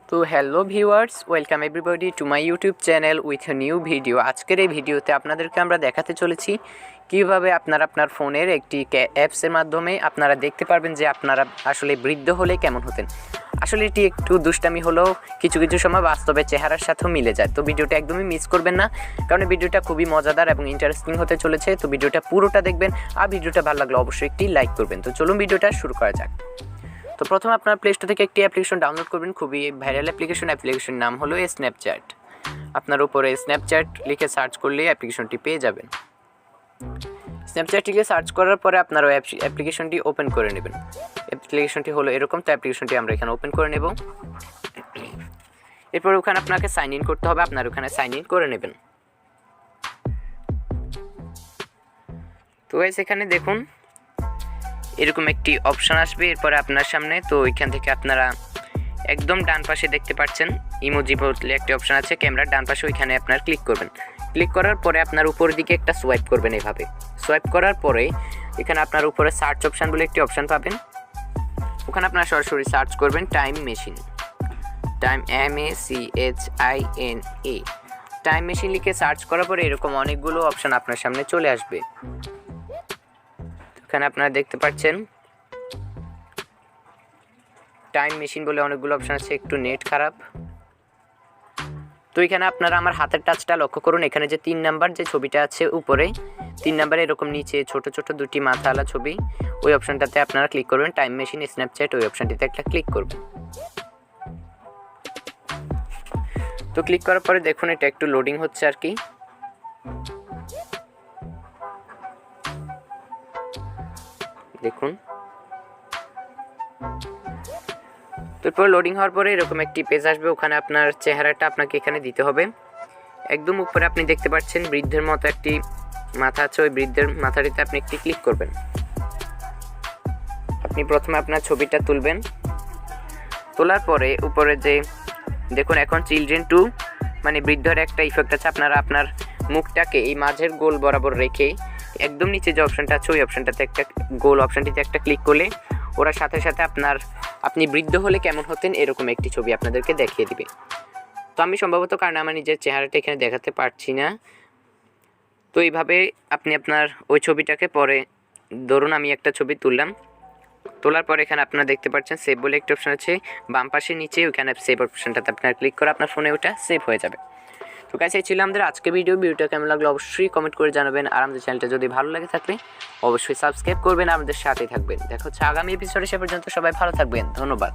তো hello viewers, welcome everybody to my YouTube channel with a new video. আজকের এই ভিডিওতে আপনাদেরকে আমরা দেখাতে চলেছি কীভাবে আপনার ফোনের একটি অ্যাপসের মাধ্যমে আপনারা দেখতে পারবেন যে আপনারা আসলে বৃদ্ধ হলে কেমন হতেন। আসলে এটি একটু দুষ্টামি হলেও কিছু কিছু সময় বাস্তবে চেহারার সাথেও মিলে যায়। তো ভিডিওটা একদমই মিস করবেন না, কারণ ভিডিওটা খুবই মজাদার এবং ইন্টারেস্টিং হতে চলেছে। তো ভিডিওটা পুরোটা দেখবেন, আর ভিডিওটা ভালো লাগলে অবশ্যই একটি লাইক করবেন। তো চলুন ভিডিওটা শুরু করা যাক। তো প্রথমে আপনার প্লে স্টোর থেকে একটি অ্যাপ্লিকেশন ডাউনলোড করবেন, খুবই ভাইরাল অ্যাপ্লিকেশন নাম হলো স্ন্যাপচ্যাট। আপনার উপরে স্ন্যাপচ্যাট লিখে সার্চ করলে অ্যাপ্লিকেশনটি পেয়ে যাবেন। স্ন্যাপচ্যাট লিখে সার্চ করার পরে আপনার ওই অ্যাপ্লিকেশনটি ওপেন করে নেবেন। অ্যাপ্লিকেশনটি হলো এরকম, তো অ্যাপ্লিকেশনটি আমরা এখানে ওপেন করে নেব। এরপর ওখানে আপনাকে সাইন ইন করতে হবে, আপনার ওখানে সাইন ইন করে নেবেন। তো গাইস এখানে দেখুন এরকম একটি অপশান আসবে এরপরে আপনার সামনে। তো ওইখান থেকে আপনারা একদম ডান পাশে দেখতে পাচ্ছেন ইমোজি বলে একটি অপশান আছে ক্যামেরার ডান পাশে, ওইখানে আপনার ক্লিক করবেন। ক্লিক করার পরে আপনার উপরের দিকে একটা সোয়াইপ করবেন। এভাবে সোয়াইপ করার পরে এখানে আপনার উপরে সার্চ অপশান বলে একটি অপশান পাবেন, ওখানে আপনারা সরাসরি সার্চ করবেন time machine, time MACHINE। Time machine লিখে সার্চ করার পরে এরকম অনেকগুলো অপশান আপনার সামনে চলে আসবে। এখানে আপনারা দেখতে পাচ্ছেন টাইম মেশিন বলে অনেকগুলো অপশান আছে, একটু নেট খারাপ। তো এখানে আপনারা আমার হাতের টাচটা লক্ষ্য করুন, এখানে যে 3 নাম্বার যে ছবিটা আছে উপরে 3 নাম্বারে এরকম নিচে ছোট ছোট দুটি মাথাওয়ালা ছবি, ওই অপশানটাতে আপনারা ক্লিক করবেন। টাইম মেশিন স্ন্যাপচ্যাট ওই অপশানটিতে একটা ক্লিক করবেন। তো ক্লিক করার পরে দেখুন এটা একটু লোডিং হচ্ছে আর কি। দেখুন তারপর লোডিং হওয়ার পরে এরকম একটি পেজ আসবে, ওখানে আপনার চেহারাটা আপনাকে এখানে দিতে হবে। একদম উপরে আপনি দেখতে পাচ্ছেন বৃদ্ধের মতো একটি মাথা আছে, ওই বৃদ্ধের মাথাটিতে আপনি একটি ক্লিক করবেন। আপনি প্রথমে আপনার ছবিটা তুলবেন, তোলার পরে উপরে যে দেখুন এখন চিলড্রেন টু মানে বৃদ্ধের একটা ইফেক্ট আছে। আপনারা আপনার মুখটাকে এই মাঝের গোল বরাবর রেখে একদম নিচে যে অপশানটা আছে ওই অপশানটাতে একটা গোল অপশানটিতে একটা ক্লিক করলে ওরা সাথে সাথে আপনি বৃদ্ধ হলে কেমন হতেন এরকম একটি ছবি আপনাদেরকে দেখিয়ে দিবে। তো আমি সম্ভবত কারণ আমার নিজের চেহারাটা এখানে দেখাতে পারছি না, তো এইভাবে আপনি আপনার ওই ছবিটাকে পরে ধরুন আমি একটা ছবি তুললাম, তোলার পরে এখানে আপনারা দেখতে পাচ্ছেন সেভ বলে একটা অপশান আছে বাম পাশে নিচে, ওইখানে সেভ অপশানটাতে আপনার ক্লিক করে আপনার ফোনে ওটা সেভ হয়ে যাবে। তো গাইস এই ছিল আমাদের আজকে ভিডিওটা কেমন লাগলো অবশ্যই কমেন্ট করে জানাবেন, আর আমাদের চ্যানেলটা যদি ভালো লাগে থাকলে অবশ্যই সাবস্ক্রাইব করবেন, আমাদের সাথেই থাকবেন। দেখা হচ্ছে আগামী এপিসোডে, সে পর্যন্ত সবাই ভালো থাকবেন, ধন্যবাদ।